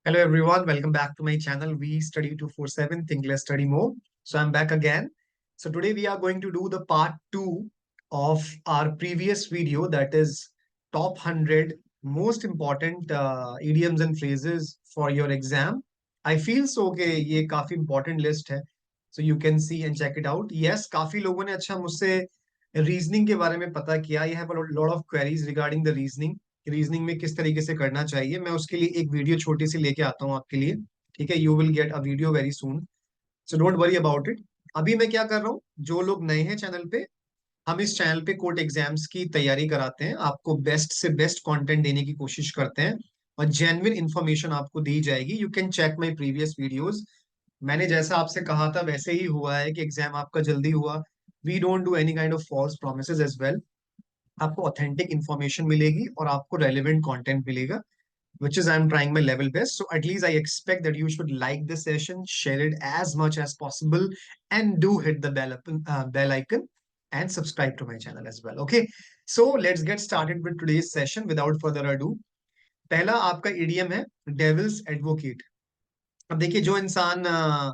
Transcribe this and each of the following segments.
Hello everyone, welcome back to my channel. We study 247 Think Less Study More. So I'm back again. So today we are going to do the part 2 of our previous video, that is top 100 most important idioms and phrases for your exam. I feel so कि ये काफी important list है. So you can see and check it out. Yes, काफी लोगों ने अच्छा मुझसे reasoning के बारे में पता किया. I have a lot of queries regarding the reasoning. Reasoning में किस तरीके से करना चाहिए. मैं उसके लिए एक वीडियो छोटी सी लेके आता हूँ आपके लिए. ठीक है, you will get a video very soon. So don't worry about it. अभी मैं क्या कर रहा हूँ, जो लोग नए हैं चैनल पे, हम इस चैनल पे कोर्ट एग्जाम्स की तैयारी कराते हैं. आपको बेस्ट से बेस्ट कंटेंट देने की कोशिश करते हैं और जेन्युइन इंफॉर्मेशन आपको दी जाएगी. You can check my previous videos. मैंने जैसा आपसे कहा था वैसे ही हुआ है कि एग्जाम आपका जल्दी हुआ. We don't do any kind of false promises as well. आपको ऑथेंटिक इन्फॉर्मेशन मिलेगी और आपको रेलिवेंट कंटेंट मिलेगा, which is I'm trying my level best. So at least I expect that you should like this session, share it as much as possible, and do hit the bell icon and subscribe to my channel as well. Okay, so let's get started with today's session without further ado. पहला आपका idiom है devil's advocate. अब देखिए, जो इंसान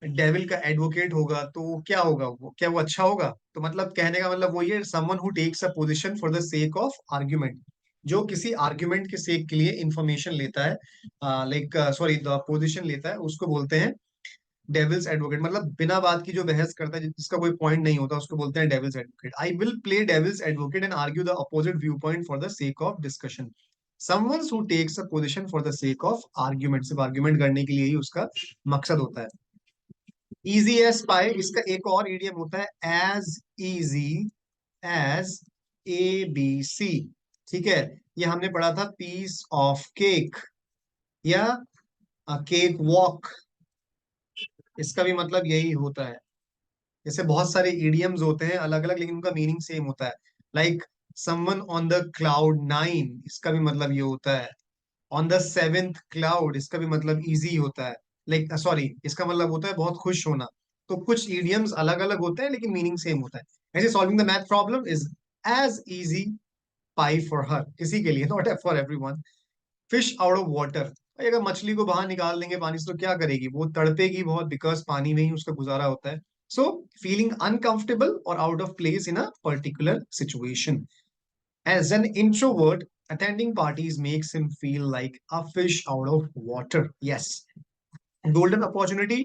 devil का advocate होगा तो क्या होगा, वो क्या वो अच्छा होगा? तो मतलब कहने का मतलब वो ये, someone who takes a position for the sake of argument. जो किसी आर्ग्यूमेंट के सेक के लिए इंफॉर्मेशन लेता है, लाइक सॉरी द पोजीशन लेता है, उसको बोलते हैं डेविल्स एडवोकेट. मतलब बिना बात की जो बहस करता है, जिसका कोई पॉइंट नहीं होता, उसको बोलते हैं devil's advocate. I will play devil's advocate and argue the opposite view point for the sake of discussion. Someone who takes a position for the sake of argument, सिर्फ आर्ग्यूमेंट करने के लिए ही उसका मकसद होता है. इजी एज पाए, इसका एक और इडियम होता है as easy as A B C. ठीक है, ये हमने पढ़ा था पीस ऑफ केक या केक वॉक. इसका भी मतलब यही होता है. जैसे बहुत सारे इडियम्स होते हैं अलग अलग, लेकिन उनका मीनिंग सेम होता है. Like someone on the cloud nine, इसका भी मतलब ये होता है. ऑन द सेवेंथ क्लाउड, इसका भी मतलब इजी होता है. लाइक सॉरी, इसका मतलब होता है बहुत खुश होना. तो कुछ इडियम्स अलग अलग होते हैं लेकिन मीनिंग सेम होता है. ऐसे solving the math problem is as easy pie for her, किसी के लिए, not for everyone. Fish out of water, भाई अगर मछली को बाहर निकाल देंगे पानी से तो क्या करेगी, वो तड़पेगी बहुत, बिकॉज पानी में ही उसका गुजारा होता है. सो फीलिंग अनकंफर्टेबल और out of place in a particular situation. As an introvert, attending parties makes him feel like a fish out of water. Yes. Golden opportunity,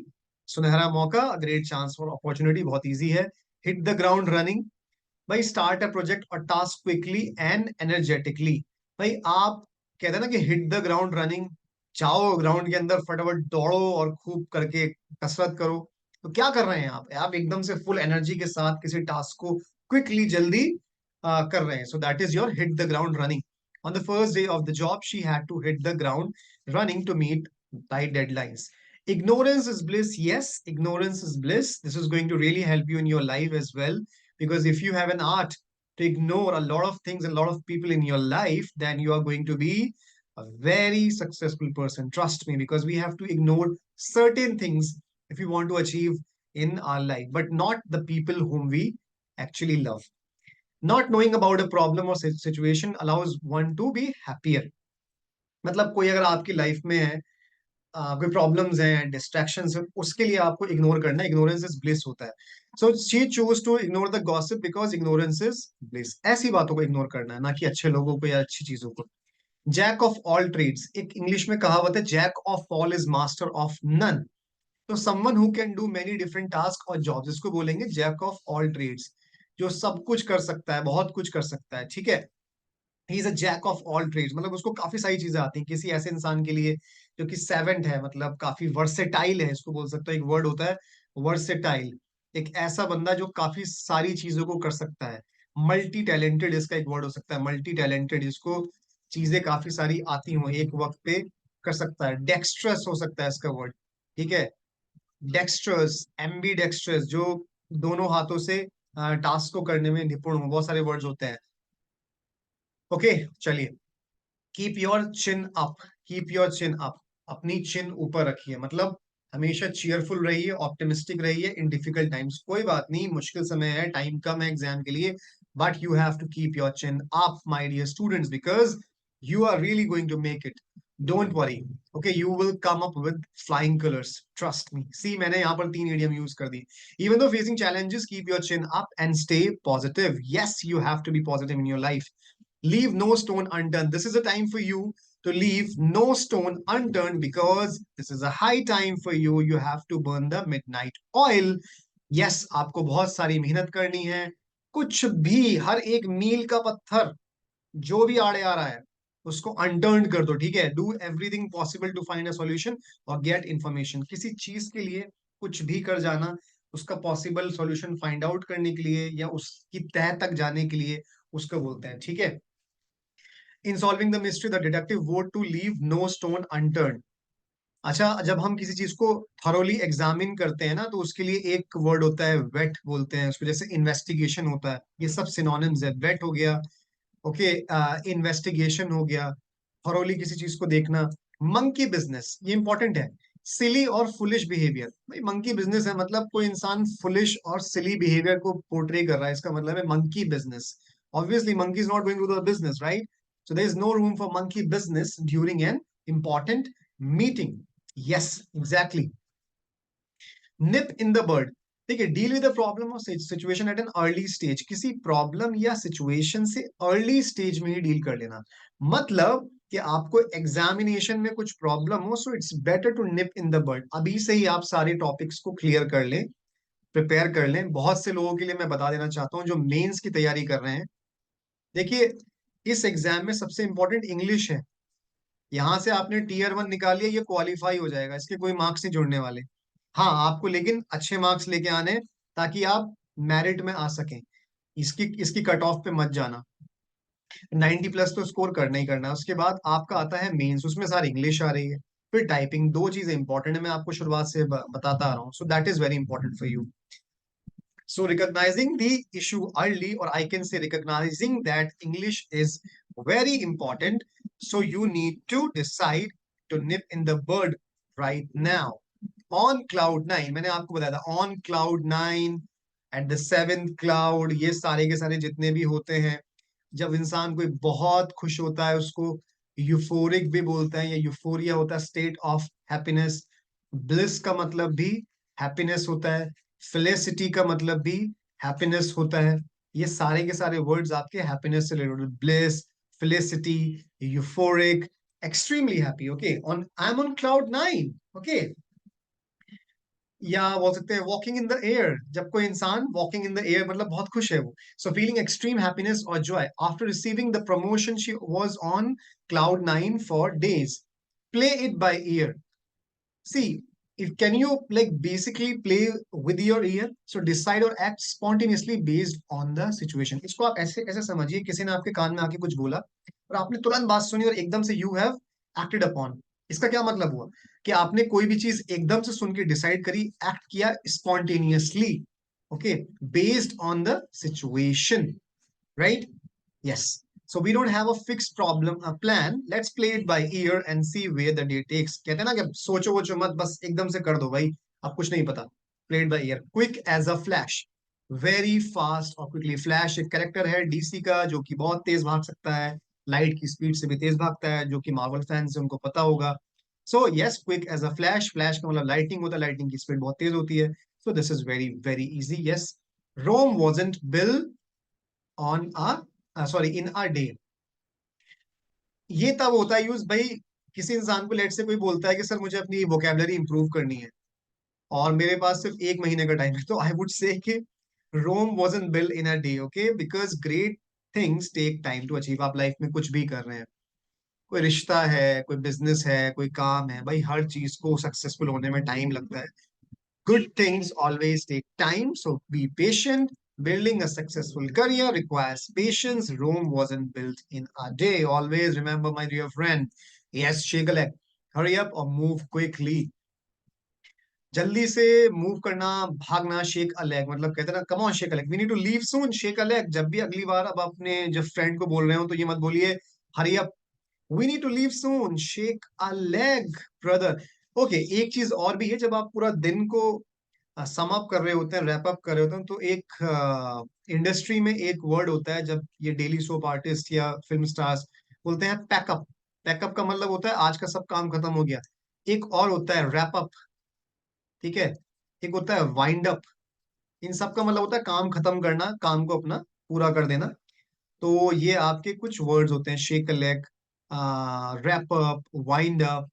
सुनहरा मौका, a great chance for opportunity, बहुत easy है. Hit the ground running, भाई start a project or task quickly and energetically. भाई आप कहते हैं ना कि hit the ground running, जाओ ग्राउंड के अंदर फटाफट दौड़ो और खूब करके कसरत करो. तो क्या कर रहे हैं आप एकदम से फुल एनर्जी के साथ किसी टास्क को क्विकली जल्दी कर रहे हैं. So that is your hit the ground running. On the first day of the job she had to hit the ground running to meet tight deadlines. Ignorance is bliss. Yes, ignorance is bliss. This is going to really help you in your life as well. Because if you have an art to ignore a lot of things and a lot of people in your life, then you are going to be a very successful person. Trust me, because we have to ignore certain things if we want to achieve in our life, but not the people whom we actually love. Not knowing about a problem or situation allows one to be happier. मतलब कोई अगर आपकी life में है, कोई problems हैं, distractions हैं, उसके लिए आपको इग्नोर करना है. इग्नोरेंस इज ब्लिस होता है. So she chose to ignore the gossip because ignorance is bliss. ऐसी बातों को इग्नोर करना है, ना कि अच्छे लोगों को या अच्छी चीजों को. जैक ऑफ ऑल ट्रेड्स, एक इंग्लिश में कहावत है, jack of all is master of none. तो someone who can do many different task और जॉब्स, इसको बोलेंगे जैक ऑफ ऑल ट्रेड्स. जो सब कुछ कर सकता है, बहुत कुछ कर सकता है. ठीक है, he is a jack of all trades, मतलब उसको काफी सारी चीजें आती हैं. किसी ऐसे इंसान के लिए जो कि सेवेंट है, मतलब काफी वर्सेटाइल है, इसको बोल सकता है. एक वर्ड होता है वर्सेटाइल. एक ऐसा बंदा जो काफी सारी चीजों को कर सकता है. मल्टी टैलेंटेड इसका एक वर्ड हो सकता है. मल्टी टैलेंटेड, जिसको चीजें काफी सारी आती हो एक वक्त पे कर सकता है. डेक्स्ट्रस हो सकता है इसका वर्ड. ठीक है, डेक्स्ट्रस, एम्बी डेक्स्ट्रस, जो दोनों हाथों से टास्क को करने में निपुण हो. बहुत सारे वर्ड्स होते हैं. ओके, चलिए. Keep your chin up. Keep your chin up, अपनी चिन ऊपर रखिए. मतलब हमेशा चीयरफुल रहिए, ऑप्टिमिस्टिक रहिए इन डिफिकल्ट टाइम्स. कोई बात नहीं, मुश्किल समय है, टाइम कम है एग्जाम के लिए, but you have to keep your chin up my dear students, because you are really going to make it. Don't worry, okay, you will come up with flying colours, trust me. See, मैंने यहाँ पर 3 idiom use कर दी। Even though facing challenges, keep your chin up and stay positive. Yes, you have to be positive in your life. Leave no stone unturned. This is a time for you to leave no stone unturned, because this is a high time for you. You have to burn the midnight oil. Yes, आपको बहुत सारी मेहनत करनी है। कुछ भी, हर एक मील का पत्थर जो भी आड़े आ रहा है उसको अनटर्न कर दो, ठीक है। Do everything possible to find a solution और गेट इंफॉर्मेशन। किसी चीज के लिए कुछ भी कर जाना, उसका पॉसिबल सॉल्यूशन फाइंड आउट करने के लिए या उसकी तह तक जाने के लिए, उसको बोलते हैं, ठीक है। In solving the mystery the detective vowed to leave no stone unturned. अच्छा, जब हम किसी चीज को थरोली एग्जामिन करते हैं ना, तो उसके लिए एक वर्ड होता है, वेट बोलते हैं उसको, जैसे इन्वेस्टिगेशन होता है। ये सब सिनोनिम्स है। वेट हो गया, ओके, इन्वेस्टिगेशन हो गया, थॉरोली किसी चीज को देखना। मंकी बिजनेस, ये इंपॉर्टेंट है। सिली और फुलिश बिहेवियर, भाई मंकी बिजनेस है मतलब कोई इंसान फुलिश और सिली बिहेवियर को पोर्ट्रे कर रहा है, इसका मतलब है monkey business. Obviously monkey is not going to the business, right? So there is no room for monkey business during an important meeting. Yes, exactly. Nip in the bird, ठीक है, deal with the problem और situation at an early stage. किसी problem या situation से early stage में ही deal कर लेना। मतलब कि आपको एग्जामिनेशन में कुछ प्रॉब्लम हो, so it's better to nip in the bird. अभी से ही आप सारे टॉपिक्स को क्लियर कर लें, प्रिपेयर कर लें। बहुत से लोगों के लिए मैं बता देना चाहता हूँ जो मेंस की तैयारी कर रहे हैं। देखिए, इस एग्जाम में सबसे इंपॉर्टेंट इंग्लिश है। यहां से आपने टीयर 1 निकाल लिया, ये क्वालिफाई हो जाएगा, इसके कोई मार्क्स नहीं जुड़ने वाले। हाँ, आपको लेकिन अच्छे मार्क्स लेके आने हैं, ताकि आप मेरिट में आ सकें। इसकी इसकी कट ऑफ पे मत जाना। 90 प्लस तो स्कोर करना ही करना है। उसके बाद आपका आता है मेंस, उसमें सारी इंग्लिश आ रही है। फिर टाइपिंग, दो चीजें इंपॉर्टेंट है, मैं आपको शुरुआत से बताता आ रहा हूँ। सो that is very important for you. So recognizing the issue early, or I can say recognizing that English is very important. So you need to decide to nip in the bud right now. On cloud 9, मैंने आपको बताया था, on cloud 9, at the seventh cloud, ये सारे के सारे जितने भी होते हैं, जब इंसान कोई बहुत खुश होता है उसको यूफोरिक भी बोलते हैं, या यूफोरिया होता है, स्टेट ऑफ हैप्पीनेस। ब्लिस का मतलब भी हैप्पीनेस होता है। फेलिसिटी का मतलब भी हैप्पीनेस होता है। ये सारे के सारे वर्ड्स आपके हैप्पीनेस से related. Bliss, felicity, euphoric, extremely happy, okay, on I am on cloud 9, okay. या बोल सकते हैं वॉकिंग इन द एयर, जब कोई इंसान वॉकिंग इन द एयर मतलब बहुत खुश है वो। सो फीलिंग एक्सट्रीम हैप्पीनेस और joy after receiving the promotion, she was on cloud 9 for days. Play it by ear. See, if can you like basically play with your ear, so decide or act spontaneously based on the situation। इसको आप ऐसे ऐसे समझिए, किसी ने आपके कान में आके कुछ बोला और आपने तुरंत बात सुनी और एकदम से you have acted upon। इसका क्या मतलब हुआ कि आपने कोई भी चीज एकदम से सुन के डिसाइड करी, एक्ट किया spontaneously, okay, based on the situation, right? Yes. So we don't have a fixed problem, a plan. Let's play it by ear and see where the day takes। कहते हैं ना कि सोचो वोचो मत, बस एकदम से कर दो भाई, अब कुछ नहीं पता। Play it by ear। Quick as a flash, very fast और quickly। Flash एक कैरेक्टर है डीसी का जो कि बहुत तेज भाग सकता है, लाइट की स्पीड से भी तेज भागता है, जो कि मार्वल फैंस है उनको पता होगा। So yes, quick as a flash। Flash का मतलब लाइटिंग होता है, लाइटिंग की स्पीड बहुत तेज होती है। So this is very very easy। Yes, Rome wasn't built on a sorry in a day। ये तब होता है यूज भाई, किसी इंसान को लेट से कोई बोलता है कि सर मुझे अपनी वोकेबलरी इंप्रूव करनी है और मेरे पास सिर्फ 1 महीने का टाइम है, तो आई वुड से कि रोम wasn't built in a day, okay, because great things take time to achieve। आप लाइफ में कुछ भी कर रहे हैं, कोई रिश्ता है, कोई बिजनेस है, कोई काम है, भाई हर चीज को सक्सेसफुल होने में टाइम लगता है। Good things always take time, so be patient। Building a successful career requires patience। Rome wasn't built in a day। Always remember, my dear friend। Yes, shake a leg, hurry up or move quickly। जल्दी से move करना, भागना। Shake a leg मतलब कहते हैं ना, come on shake a leg, we need to leave soon, shake a leg. जब भी अगली बार अब अपने जब फ्रेंड को बोल रहे हो तो ये मत बोलिए hurry up, we need to leave soon, shake a leg brother. Okay, एक चीज और भी है, जब आप पूरा दिन को सम अप कर रहे होते हैं, रैप अप कर रहे होते हैं, तो एक इंडस्ट्री में एक वर्ड होता है, जब ये डेली सोप आर्टिस्ट या फिल्म स्टार्स बोलते हैं पैकअप। पैकअप का मतलब होता है आज का सब काम खत्म हो गया। एक और होता है रैप अप, ठीक है। एक होता है वाइंड अप। इन सब का मतलब होता है काम खत्म करना, काम को अपना पूरा कर देना। तो ये आपके कुछ वर्ड्स होते हैं, shake a leg, wrap up, wind up,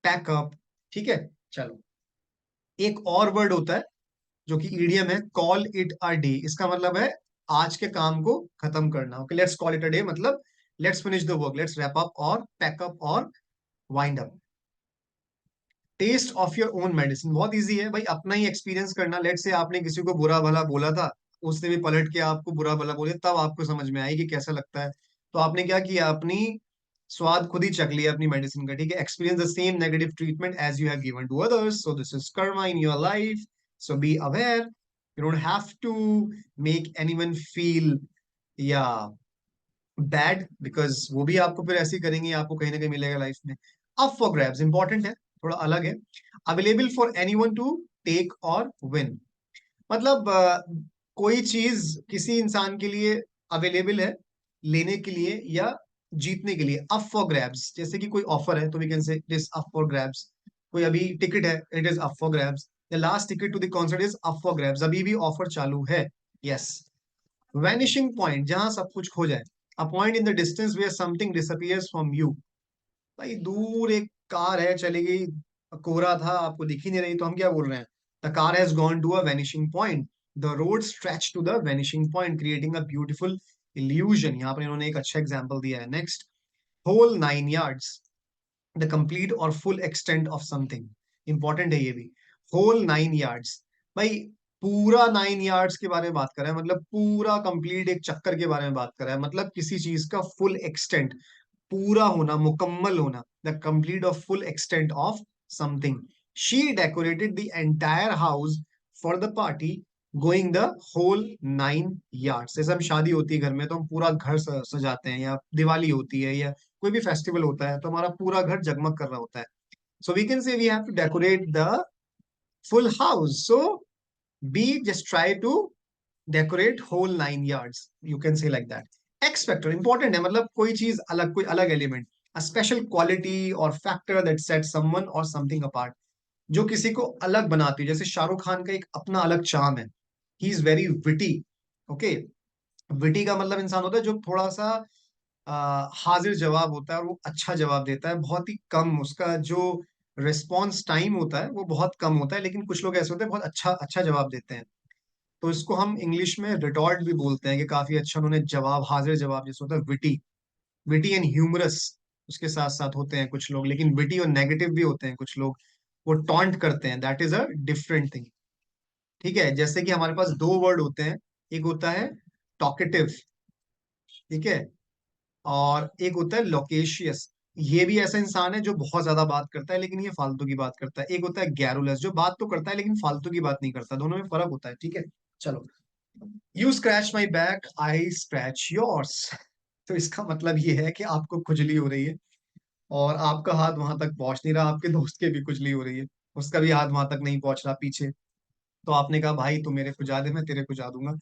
pack up, ठीक है। चलो, एक और वर्ड होता है जो कि ईडीएम है, कॉल इट अ डे। इसका मतलब है आज के काम को खत्म करना। Okay, let's call it a day मतलब let's finish the work, let's wrap up और पैक अप और wind up. Taste of your own medicine बहुत इजी है भाई, अपना ही एक्सपीरियंस करना। लेट से आपने किसी को बुरा भला बोला था, उसने भी पलट के आपको बुरा भला बोले, तब आपको समझ में आई कि कैसा लगता है। तो आपने क्या किया, अपनी स्वाद खुद ही चख लिया अपनी मेडिसिन का, ठीक है। Experience the same negative treatment as you have given to others, so this is karma in your life. So be aware, you don't have to make anyone feel या बैड, बिकॉज वो भी आपको फिर ऐसे ही करेंगे, आपको कहीं ना कहीं मिलेगा लाइफ में। अप फॉर ग्रैब्स इंपॉर्टेंट है, थोड़ा अलग है। Available for anyone to take और विन, मतलब कोई चीज किसी इंसान के लिए अवेलेबल है लेने के लिए या जीतने के लिए। अप फॉर ग्रैब्स, जैसे कि कोई ऑफर है तो we can say it is up for grabs. कोई अभी टिकट है, it is up for grabs. The last ticket to the concert is up for grabs, अभी भी ऑफर चालू है। यस। वैनिशिंग पॉइंट, जहां सब कुछ खो जाए। A point in the distance where something disappears from you. भाई दूर एक कार है, चली गई, कोहरा था, आपको दिख ही नहीं रही, तो हम क्या बोल रहे हैं, the car has gone to a vanishing point, the road stretch to the vanishing point, creating a beautiful illusion. यहाँ पर इन्होंने एक अच्छा एग्जाम्पल दिया है। Next, whole 9 yards, the complete और full extent of something. Important है ये भी, होल 9 yards। भाई पूरा 9 yards के बारे में बात कर रहा है, मतलब पूरा कंप्लीट एक चक्कर के बारे में बात कर रहा है, मतलब किसी चीज का फुल एक्सटेंट, पूरा होना, मुकम्मल होना, द कंप्लीट और full extent of something. She decorated the entire house for the party, going the whole 9 yards। जैसे हम शादी होती है घर में तो हम पूरा घर सजाते हैं, या दिवाली होती है या कोई भी फेस्टिवल होता है तो हमारा पूरा घर जगमग कर रहा होता है। So we can say we have to decorate the full house. So be just try to decorate whole 9 yards, you can say like that. X factor important है, मतलब कोई चीज अलग, कोई अलग एलिमेंट, अ स्पेशल क्वालिटी और factor that set someone और something apart, जो किसी को अलग बनाती है। जैसे शाहरुख खान का एक अपना अलग चार्म है, he is very witty. Okay, witty का मतलब इंसान होता है जो थोड़ा सा हाजिर जवाब होता है और वो अच्छा जवाब देता है, बहुत ही कम उसका जो रिस्पॉन्स टाइम होता है वो बहुत कम होता है, लेकिन कुछ लोग ऐसे होते हैं बहुत अच्छा अच्छा जवाब देते हैं। तो इसको हम इंग्लिश में रिटॉर्ट भी बोलते हैं कि काफी अच्छा उन्होंने जवाब, हाजिर जवाब जैसे होता है विटी। विटी एंड ह्यूमरस उसके साथ साथ होते हैं कुछ लोग, लेकिन विटी और नेगेटिव भी होते हैं कुछ लोग, वो टॉन्ट करते हैं, that is a different thing. ठीक है, जैसे कि हमारे पास दो वर्ड होते हैं, एक होता है टॉकेटिव, ठीक है, और एक होता है लोकेशियस। ये भी ऐसा इंसान है जो बहुत ज्यादा बात करता है लेकिन ये फालतू की बात करता है। एक होता है गैरुलस, जो बात तो करता है लेकिन फालतू की बात नहीं करता, दोनों में फर्क होता है, ठीक है। चलो, you scratch my back, I scratch yours. तो इसका मतलब ये है कि आपको खुजली हो रही है और आपका हाथ वहां तक पहुंच नहीं रहा, आपके दोस्त के भी खुजली हो रही है, उसका भी हाथ वहां तक नहीं पहुंच रहा पीछे। तो आपने कहा भाई तू मेरे खुजा दे, मैं तेरे खुजा दूंगा।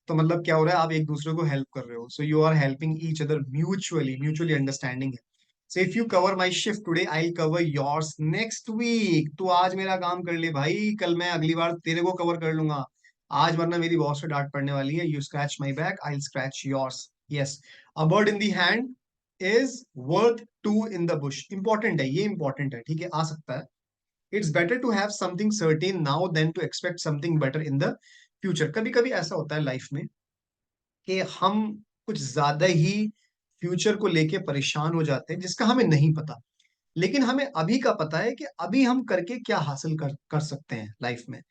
तो मतलब क्या हो रहा है, आप एक दूसरे को हेल्प कर रहे हो, so you are helping each other mutually, mutually understanding है। So if you cover my shift today, I cover yours next week. तू आज मेरा काम कर ले भाई, कल मैं अगली बार तेरे को कवर कर लूंगा आज, वरना मेरी बॉस से डांट पड़ने वाली है। You scratch my back, I scratch yours. Yes, a bird in the hand is worth two in the bush. Important है, ये इंपॉर्टेंट है, ठीक है, आ सकता है। It's better to have something certain now then to expect something better in the future. कभी कभी ऐसा होता है लाइफ में कि हम कुछ ज्यादा ही फ्यूचर को लेके परेशान हो जाते हैं जिसका हमें नहीं पता, लेकिन हमें अभी का पता है कि अभी हम करके क्या हासिल कर कर सकते हैं लाइफ में।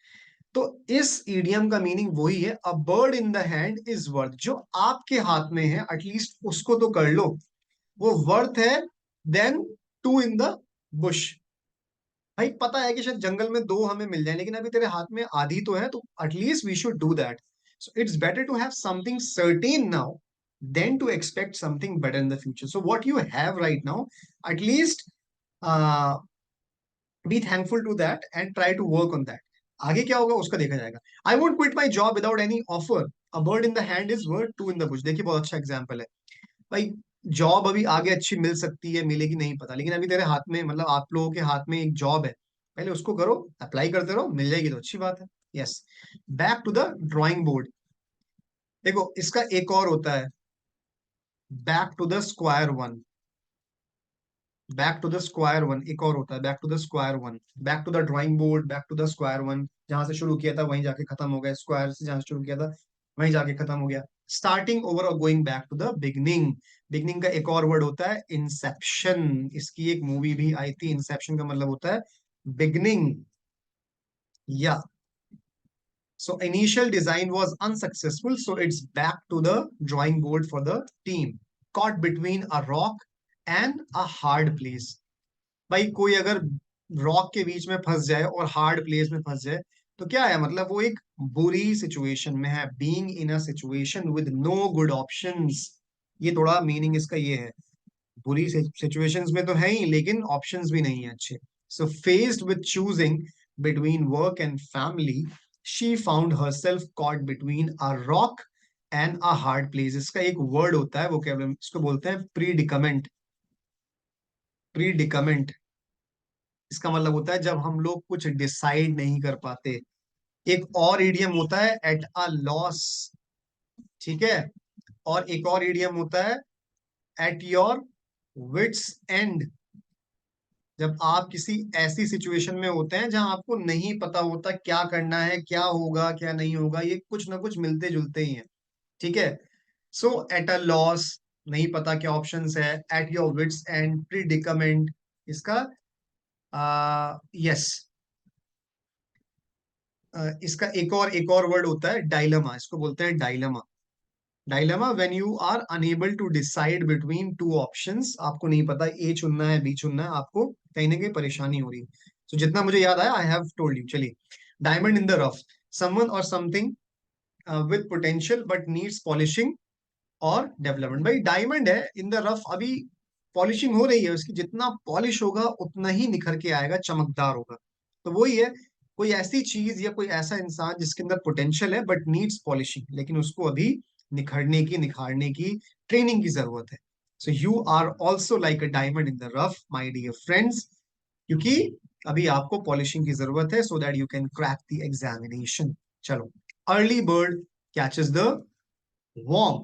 तो इस ईडियम का मीनिंग वही है, अ bird in the hand is worth, जो आपके हाथ में है एटलीस्ट उसको तो कर लो, वो वर्थ है then two in the bush. भाई पता है कि शायद जंगल में दो हमें मिल जाए, लेकिन अभी तेरे हाथ में आधी तो है, तो at least we should do that. So it's better to have something certain now then to expect something better in the future. So what you have right now, at least be thankful to that and try to work on that. आगे क्या होगा उसका देखा जाएगा। I won't quit my job without any offer, a bird in the hand is worth two in the bush. देखिए बहुत अच्छा example है भाई। जॉब अभी आगे अच्छी मिल सकती है, मिलेगी नहीं पता, लेकिन अभी तेरे हाथ में, मतलब आप लोगों के हाथ में एक जॉब है, पहले उसको करो, अप्लाई करते रहो, मिल जाएगी तो अच्छी बात है। Yes. Back to the drawing board. देखो इसका एक और होता है, back to the square one. Back to the square one एक और होता है, back to the square one. Back to the drawing board, back to the square one, जहां से शुरू किया था वहीं जाके खत्म हो गया, स्क्वायर से जहां से शुरू किया था वहीं जाके खत्म हो गया। स्टार्टिंग ओवर और going back to the beginning. Beginning का एक और वर्ड होता है इंसेप्शन। इसकी एक मूवी भी आई थी, इंसेप्शन का मतलब होता है बिगनिंग। या so initial design was unsuccessful, so it's back to the drawing board for the team. Caught between a rock and a hard place. भाई कोई अगर रॉक के बीच में फंस जाए और हार्ड प्लेस में फंस जाए तो क्या है, मतलब वो एक बुरी सिचुएशन में है, being in a situation with no good options. ये थोड़ा मीनिंग इसका ये है, बुरी सिचुएशंस में तो है ही लेकिन ऑप्शंस भी नहीं है अच्छे। So faced with choosing between work and family, she found herself caught between a rock and a hard place. इसका एक वर्ड होता है, वो क्या, इसको बोलते हैं प्रीडिकमेंट। प्रीडिकमेंट इसका मतलब होता है जब हम लोग कुछ डिसाइड नहीं कर पाते। एक और इडियम होता है एट अ लॉस, ठीक है। और एक और इडियम होता है एट योर विट्स एंड। जब आप किसी ऐसी सिचुएशन में होते हैं जहां आपको नहीं पता होता क्या करना है, क्या होगा क्या नहीं होगा, ये कुछ ना कुछ मिलते जुलते ही हैं, ठीक है। सो एट अ लॉस, नहीं पता क्या ऑप्शंस है, एट योर विट्स एंड, प्रीडिकमेंट इसका यस। इसका एक और वर्ड होता है डायलमा, इसको बोलते हैं dilemma. Dilemma when you are unable to decide between two options, आपको नहीं पता ए चुनना है बी चुनना है, आपको कहीं ना कहीं परेशानी हो रही है। तो जितना मुझे याद आया आई हैव टोल्ड यू। चलिए, diamond in the rough, someone और something with potential but needs polishing और डेवलपमेंट। भाई डायमंड है इन द रफ, अभी पॉलिशिंग हो रही है उसकी, जितना पॉलिश होगा उतना ही निखर के आएगा, चमकदार होगा। तो वही है, कोई ऐसी चीज या कोई ऐसा इंसान जिसके अंदर पोटेंशियल है बट नीड्स पॉलिशिंग, लेकिन उसको अभी निखरने की, निखारने की ट्रेनिंग की जरूरत है। So you are also like a diamond in the rough my dear friends, क्योंकि अभी आपको पॉलिशिंग की जरूरत है so that you can crack the examination. चलो, early bird catches the worm।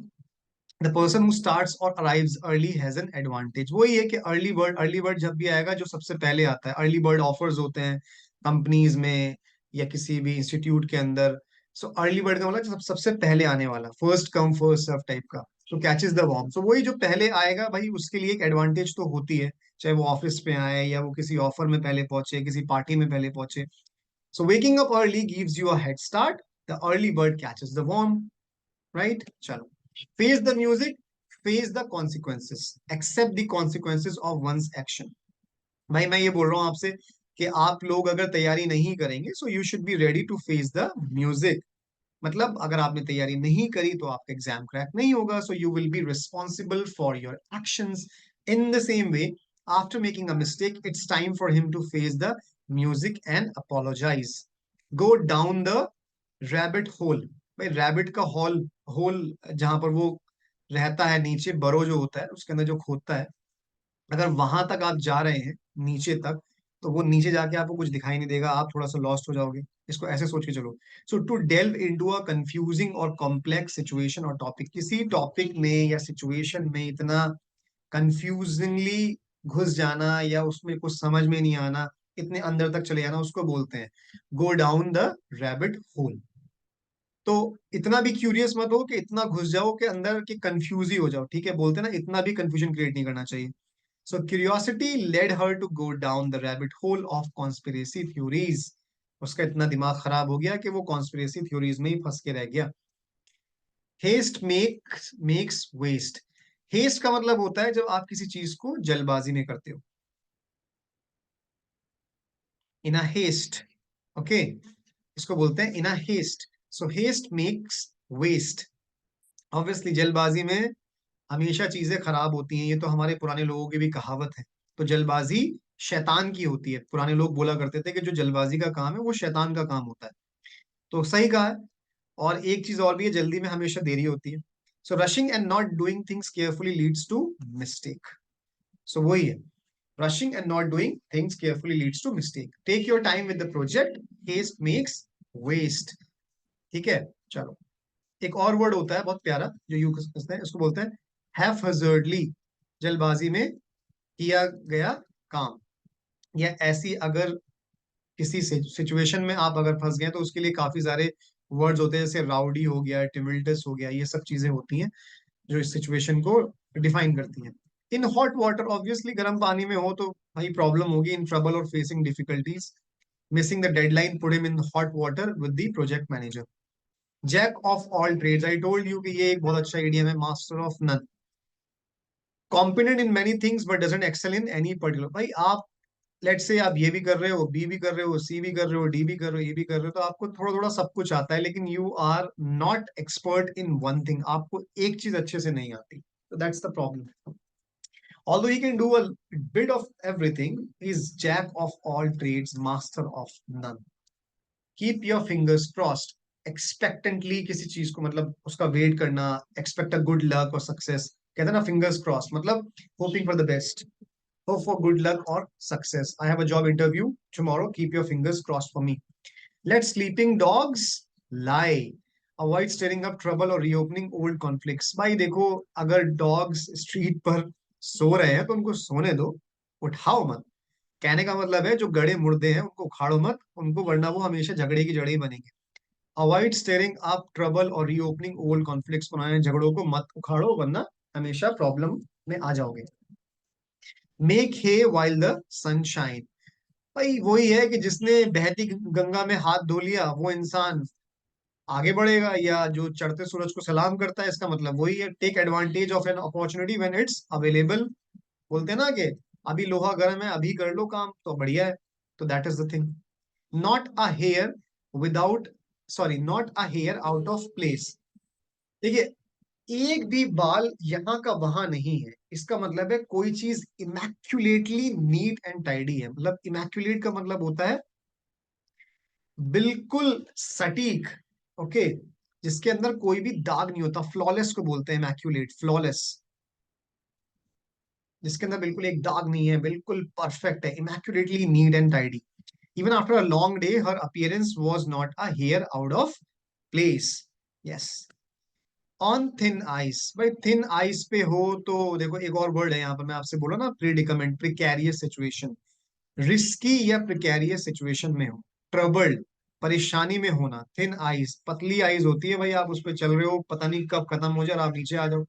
The person who starts और arrives early has an advantage. वही है कि अर्ली बर्ड जब भी आएगा जो सबसे पहले आता है। अर्ली बर्ड ऑफर्स होते हैं कंपनीज में या किसी भी इंस्टीट्यूट के अंदर। सो अर्ली बर्ड का मतलब सबसे पहले आने वाला, first come first serve type का। तो कैचेस द वॉर्म, सो वही जो पहले आएगा भाई उसके लिए एक एडवांटेज तो होती है, चाहे वो ऑफिस में आए या वो किसी ऑफर में पहले पहुंचे, किसी पार्टी में पहले पहुंचे। So waking up early gives you a head start, the early bird catches the worm, right. चलो, face the music, face the consequences, accept the consequences of one's action. भाई मैं ये बोल रहा हूं आपसे कि आप लोग अगर तैयारी नहीं करेंगे so you should be ready to face the music. मतलब अगर आपने तैयारी नहीं करी तो आपका एग्जाम क्रैक नहीं होगा। So you will be responsible for your actions. In the same way, after making a mistake it's time for him to face the music and apologize. Go down the rabbit hole. भाई rabbit का hole, hole जहां पर वो रहता है नीचे, बरो जो होता है उसके अंदर जो खोदता है, अगर वहां तक आप जा रहे हैं नीचे तक, तो वो नीचे जाके आपको कुछ दिखाई नहीं देगा, आप थोड़ा सा लॉस्ट हो जाओगे। इसको ऐसे सोच के चलो। So to delve into a confusing और कॉम्प्लेक्स सिचुएशन और टॉपिक, किसी टॉपिक में या सिचुएशन में इतना कंफ्यूजिंगली घुस जाना या उसमें कुछ समझ में नहीं आना, इतने अंदर तक चले जाना, उसको बोलते हैं गो डाउन द रैबिट होल। तो इतना भी क्यूरियस मत हो कि इतना घुस जाओ कि अंदर के कंफ्यूज ही हो जाओ, ठीक है, बोलते हैं ना, इतना भी कंफ्यूजन क्रिएट नहीं करना चाहिए। So curiosity led her to go down the rabbit hole of conspiracy theories. उसका इतना दिमाग खराब हो गया कि वो कॉन्स्पिरेसी थ्योरीज में ही फंस के रह गया। Haste makes waste. हेस्ट का मतलब होता है जब आप किसी चीज को जल्दबाजी में करते हो, इन अ हेस्ट, ओके, इसको बोलते हैं इन अ हेस्ट। सो हेस्ट मेक्स वेस्ट। ऑब्वियसली जल्दबाजी में हमेशा चीजें खराब होती हैं, ये तो हमारे पुराने लोगों की भी कहावत है। तो जल्दबाजी शैतान की होती है, पुराने लोग बोला करते थे कि जो जल्दबाजी का काम है वो शैतान का काम होता है। तो सही कहा है। और एक चीज और भी है, जल्दी में हमेशा देरी होती है। So rushing and not doing things carefully leads to mistake. So वही है, rushing and not doing things carefully leads to mistake. Take your time with the project. Haste makes waste. ठीक है. चलो, एक और वर्ड होता है बहुत प्यारा जो यूज करते हैं, इसको बोलते हैं हैफhazardly, जल्दबाजी में किया गया काम. या ऐसी अगर किसी सिचुएशन में आप अगर फंस गए तो उसके लिए काफी सारे वर्ड्स होते हैं, जैसे राउडी हो गया, टिमिल्टस हो गया, ये सब चीजें होती हैं जो इस सिचुएशन को डिफाइन करती हैं. इन हॉट वाटर, ऑब्वियसली गर्म पानी में हो तो भाई प्रॉब्लम होगी. इन ट्रबल और facing difficulties, missing the deadline, put him in hot water with the project manager. Jack of all trades, I told you कि ये एक बहुत अच्छा इडियम है, master of none. Competent in many things but doesn't excel in any particular. भाई आप let's say आप ये भी कर रहे हो, बी भी कर रहे हो, सी भी कर रहे हो, डी भी कर रहे हो, ए भी कर रहे हो, तो आपको थोड़ा थोड़ा सब कुछ आता है, लेकिन you are not expert in one thing. आपको एक चीज अच्छे से नहीं आती. So that's the problem. Although he can do a bit of everything, he's jack of all trades, master of none. Keep your fingers crossed. Expectantly किसी चीज को मतलब उसका वेट करना, expect a good luck or success. कहते हैं ना fingers crossed, मतलब hoping for the best. Hope for good luck or success. I have a job interview tomorrow. Keep your fingers crossed for me. Let sleeping dogs lie. Avoid stirring up trouble or reopening old conflicts. भाई देखो, अगर dogs street पर सो रहे हैं तो उनको सोने दो, उठाओ मत. कहने का मतलब है जो गड़े मुर्दे हैं उनको उखाड़ो मत उनको, वरना वो हमेशा झगड़े की जड़ ही बनेंगे. अवॉइड स्टेरिंग अप ट्रबल और रीओपनिंग ओल्ड कॉन्फ्लिक्ट्स. पुराने झगड़ों को मत उखाड़ो वरना हमेशा प्रॉब्लम में आ जाओगे. Make hay while the sunshine. भाई वही है कि जिसने बहती गंगा में हाथ धो लिया वो इंसान आगे बढ़ेगा, या जो चढ़ते सूरज को सलाम करता है, इसका मतलब वही है. Take advantage of an opportunity when it's available. बोलते हैं ना कि अभी लोहा गर्म है, अभी कर लो काम तो बढ़िया है. तो that is the thing. Not a hair without, sorry, not a hair out of place. देखिए, एक भी बाल यहाँ का वहां नहीं है, इसका मतलब है कोई चीज इमैक्युलेटली नीट एंड टाइडी है. मतलब इमैक्युलेट का मतलब होता है बिल्कुल सटीक, ओके, जिसके अंदर कोई भी दाग नहीं होता. फ्लॉलेस को बोलते हैं इमैक्युलेट, फ्लॉलेस, जिसके अंदर बिल्कुल एक दाग नहीं है, बिल्कुल परफेक्ट है, immaculately neat and tidy. Even after a long day her appearance was not a hair out of place. Yes. On thin ice. भाई थिन आइस पे हो तो देखो एक और वर्ड है यहाँ पर, मैं आपसे बोला ना, प्रीडिकमेंट, प्रिकैरियस सिचुएशन. रिस्की या प्रिकैरियस सिचुएशन में हो, ट्रबल्ड, परेशानी में होना. थिन आइस, पतली आइज होती है भाई, आप उस पर चल रहे हो, पता नहीं कब खत्म हो जाए और आप नीचे आ जाओ,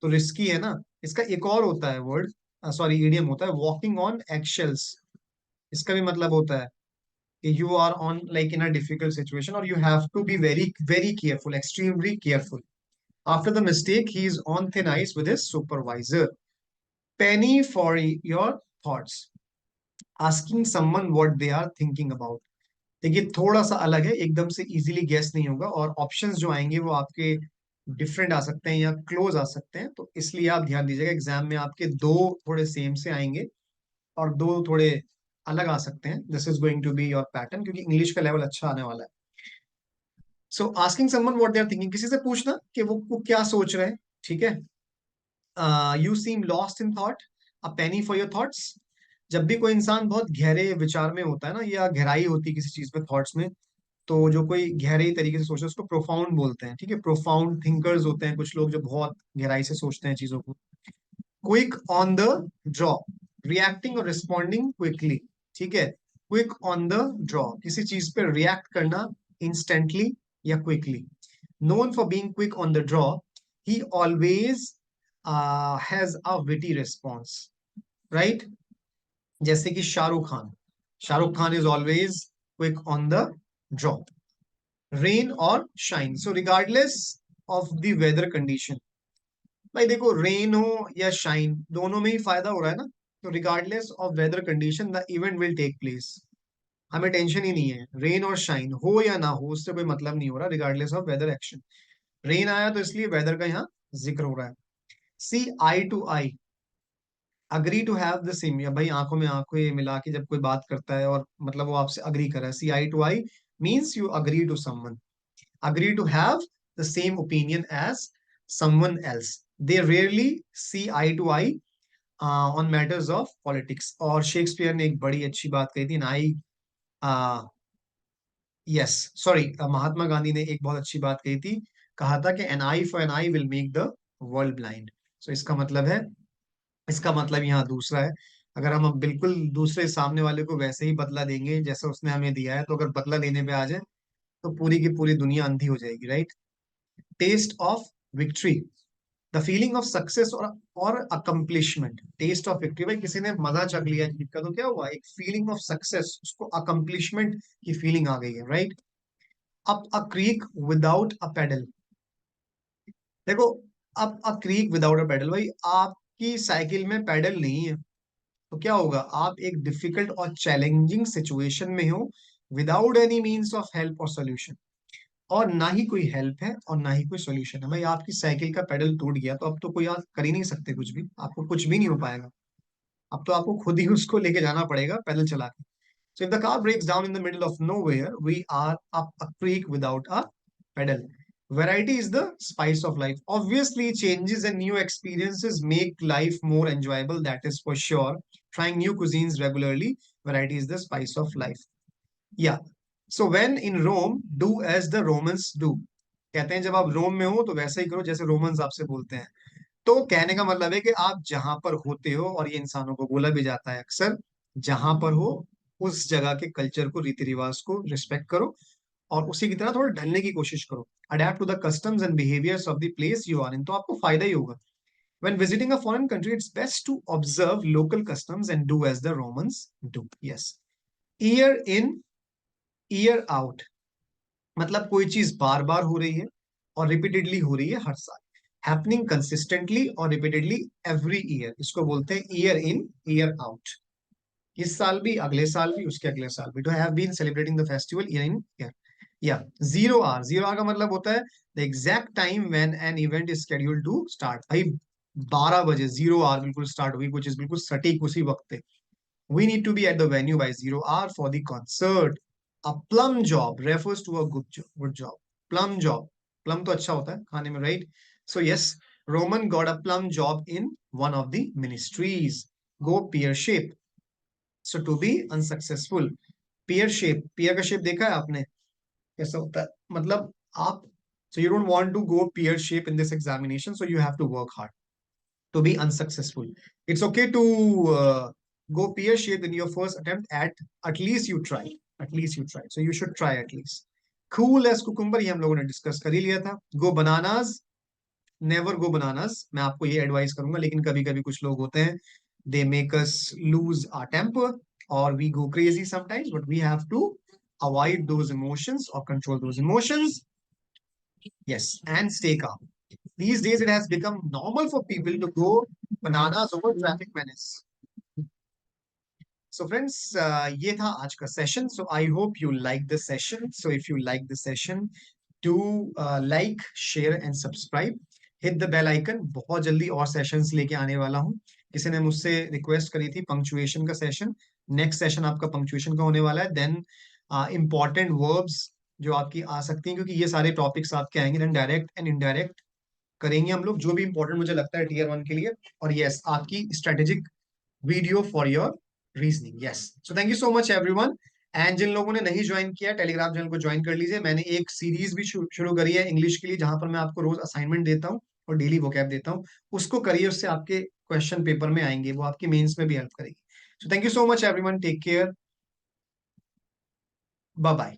तो रिस्की है ना. इसका एक और होता है वर्ड, सॉरी इडियम होता है, वॉकिंग ऑन एक्शेल्स. इसका भी मतलब होता है कि you are on like in a difficult situation और you have to be very very careful, extremely careful. After the mistake, he is on thin ice with his supervisor. Penny for your thoughts. Asking someone what they are thinking about. देखिए थोड़ा सा अलग है, एकदम से easily guess नहीं होगा, और ऑप्शंस जो आएंगे वो आपके डिफरेंट आ सकते हैं या क्लोज आ सकते हैं, तो इसलिए आप ध्यान दीजिएगा. एग्जाम में आपके दो थोड़े सेम से आएंगे और दो थोड़े अलग आ सकते हैं. This is going to be your pattern, क्योंकि इंग्लिश का लेवल अच्छा आने वाला है. So asking someone what they are thinking, किसी से पूछना कि वो क्या सोच रहे हैं. ठीक है. You seem lost in thought. A Penney for your thoughts. जब भी कोई इंसान बहुत गहरे विचार में होता है ना, या गहराई होती है किसी चीज में, थॉट्स में, तो जो कोई गहरे तरीके से सोचता है उसको प्रोफाउंड बोलते हैं. ठीक है. प्रोफाउंड थिंकर्स होते हैं कुछ लोग जो बहुत गहराई से सोचते हैं चीजों को. Quick on the draw, reacting और रिस्पॉन्डिंग क्विकली. ठीक है. क्विक ऑन द ड्रॉ, किसी चीज पे रिएक्ट करना इंस्टेंटली या quickly. Known for being quick on the draw, he always has a witty response. Right. जैसे कि Shahrukh Khan, Shahrukh Khan is always quick on the draw. Rain और shine, so regardless of the weather condition. भाई देखो, rain हो या shine, दोनों में ही फायदा हो रहा है ना. तो regardless of weather condition the event will take place. हमें टेंशन ही नहीं है, रेन और शाइन हो या ना हो उससे कोई मतलब नहीं हो रहा, regardless of weather action. Rain आया तो इसलिए वेदर का यहाँ जिक्र हो रहा है. See eye to eye, agree to have the same, या भाई आंखों में आंखें मिला के जब कोई बात करता है और मतलब वो आपसे अग्री कर रहा है. See eye to eye means you agree to someone. Agree to have the same opinion as someone else. They rarely see eye to eye on matters of politics. और शेक्सपियर ने एक बड़ी अच्छी बात कही थी, आई यस सॉरी महात्मा गांधी ने एक बहुत अच्छी बात कही थी, कहा था कि an eye for an eye will make the world blind. So इसका मतलब है, इसका मतलब यहाँ दूसरा है, अगर हम अब बिल्कुल दूसरे सामने वाले को वैसे ही बदला देंगे जैसे उसने हमें दिया है, तो अगर बदला लेने पे आ जाए तो पूरी की पूरी दुनिया अंधी हो जाएगी, right. Taste of victory, the feeling of success और अकम्प्लिशमेंट. टेस्ट ऑफ विक्ट्री, भाई किसी ने मजा चख लिया जीत का तो क्या हुआ, एक फीलिंग ऑफ सक्सेस, उसको अकम्प्लिशमेंट की फीलिंग आ गई है, right. Up a creek without a paddle. देखो, up a creek without a paddle, भाई आपकी साइकिल में पेडल नहीं है तो क्या होगा, आप एक डिफिकल्ट और चैलेंजिंग सिचुएशन में हो without any means of help और सोल्यूशन. और ना ही कोई हेल्प है और ना ही कोई सोल्यूशन है. भाई आपकी साइकिल का पेडल टूट गया तो अब तो कोई आप कर ही नहीं सकते कुछ भी, आपको कुछ भी नहीं हो पाएगा. अब तो आपको खुद ही उसको लेके जाना पड़ेगा पैदल चला के. So if the car breaks down in the middle of nowhere, we are up a creek without a pedal. Variety is the spice of life. Obviously, changes and new experiences make life more enjoyable. That is for sure. Trying new cuisines regularly, variety is the spice of life. Yeah. So when in Rome, do as the Romans do. कहते हैं जब आप रोम में हो तो वैसा ही करो जैसे रोमन्स आपसे बोलते हैं. तो कहने का मतलब है कि आप जहां पर होते हो, और ये इंसानों को बोला भी जाता है अक्सर, जहां पर हो उस जगह के कल्चर को, रीति रिवाज को रिस्पेक्ट करो और उसी की तरह थोड़ा ढलने की कोशिश करो. Adapt to the customs and behaviours of the place you are in, तो आपको फायदा ही होगा. When visiting a foreign country, it's best to observe local customs and do as the Romans do. Yes. Year in, year out. मतलब कोई चीज बार बार हो रही है और रिपीटेडली हो रही है हर साल. हैपनिंग कंसिस्टेंटली और रिपीटेडली एवरी ईयर, इसको बोलते हैं ईयर इन ईयर आउट. इस साल भी, अगले साल भी, उसके अगले साल भी. To have been celebrating the festival year in year. या जीरो आर, जीरो आर का मतलब होता है the exact time when an event is scheduled to start. भाई 12 बजे जीरो आर बिल्कुल स्टार्ट हुई, कुछ इज बिल्कुल सटीक उसी वक्त पे. We need to be at the venue by 0 hour for the concert. A plum job refers to a good job. Good job. Plum job. Plum तो अच्छा होता है खाने में, right? So yes, Roman got a plum job in one of the ministries. Go pear shape. So to be unsuccessful. Pear shape. Pear का shape देखा है आपने कैसा होता है, मतलब आप, so you don't want to go pear shape in this examination, so you have to work hard to be unsuccessful. It's okay to go pear shaped in your first attempt, at least you try. At least you try. So you should try at least. Cool as cucumber, ये हम लोगों ने discuss कर ही लिया था. Go bananas, never go bananas. मैं आपको ये एडवाइस करूंगा, लेकिन कभी कभी कुछ लोग होते हैं, they make us lose our temper or we go crazy sometimes, but we have to avoid those emotions or control those emotions. Yes, and stay calm. These days, it has become normal for people to go bananas over traffic menace. So, friends, ये था आज का session. So, I hope you like the session. So, if you like the session, do like, share, and subscribe. Hit the bell icon. बहुत जल्दी और sessions लेके आने वाला हूँ. किसी ने मुझसे request करी थी punctuation का session. Next session आपका punctuation का होने वाला है. Then important verbs जो आपकी आ सकती हैं, क्योंकि ये सारे टॉपिक्स आपके आएंगे. देन डायरेक्ट एंड इनडायरेक्ट करेंगे हम लोग, जो भी इंपॉर्टेंट मुझे लगता है टीयर 1 के लिए. और यस, आपकी strategic video for your reasoning. Yes, so thank you so much everyone. And जिन लोगों ने नहीं ज्वाइन किया, टेलीग्राम चैनल को ज्वाइन कर लीजिए. मैंने एक सीरीज भी शुरू करी है इंग्लिश के लिए, जहां पर मैं आपको रोज असाइनमेंट देता हूँ और डेली वोकैब देता हूँ. उसको करिए, उससे आपके क्वेश्चन पेपर में आएंगे, वो आपकी मेंस में भी हेल्प करेगी. So thank you so much everyone, take care, bye bye.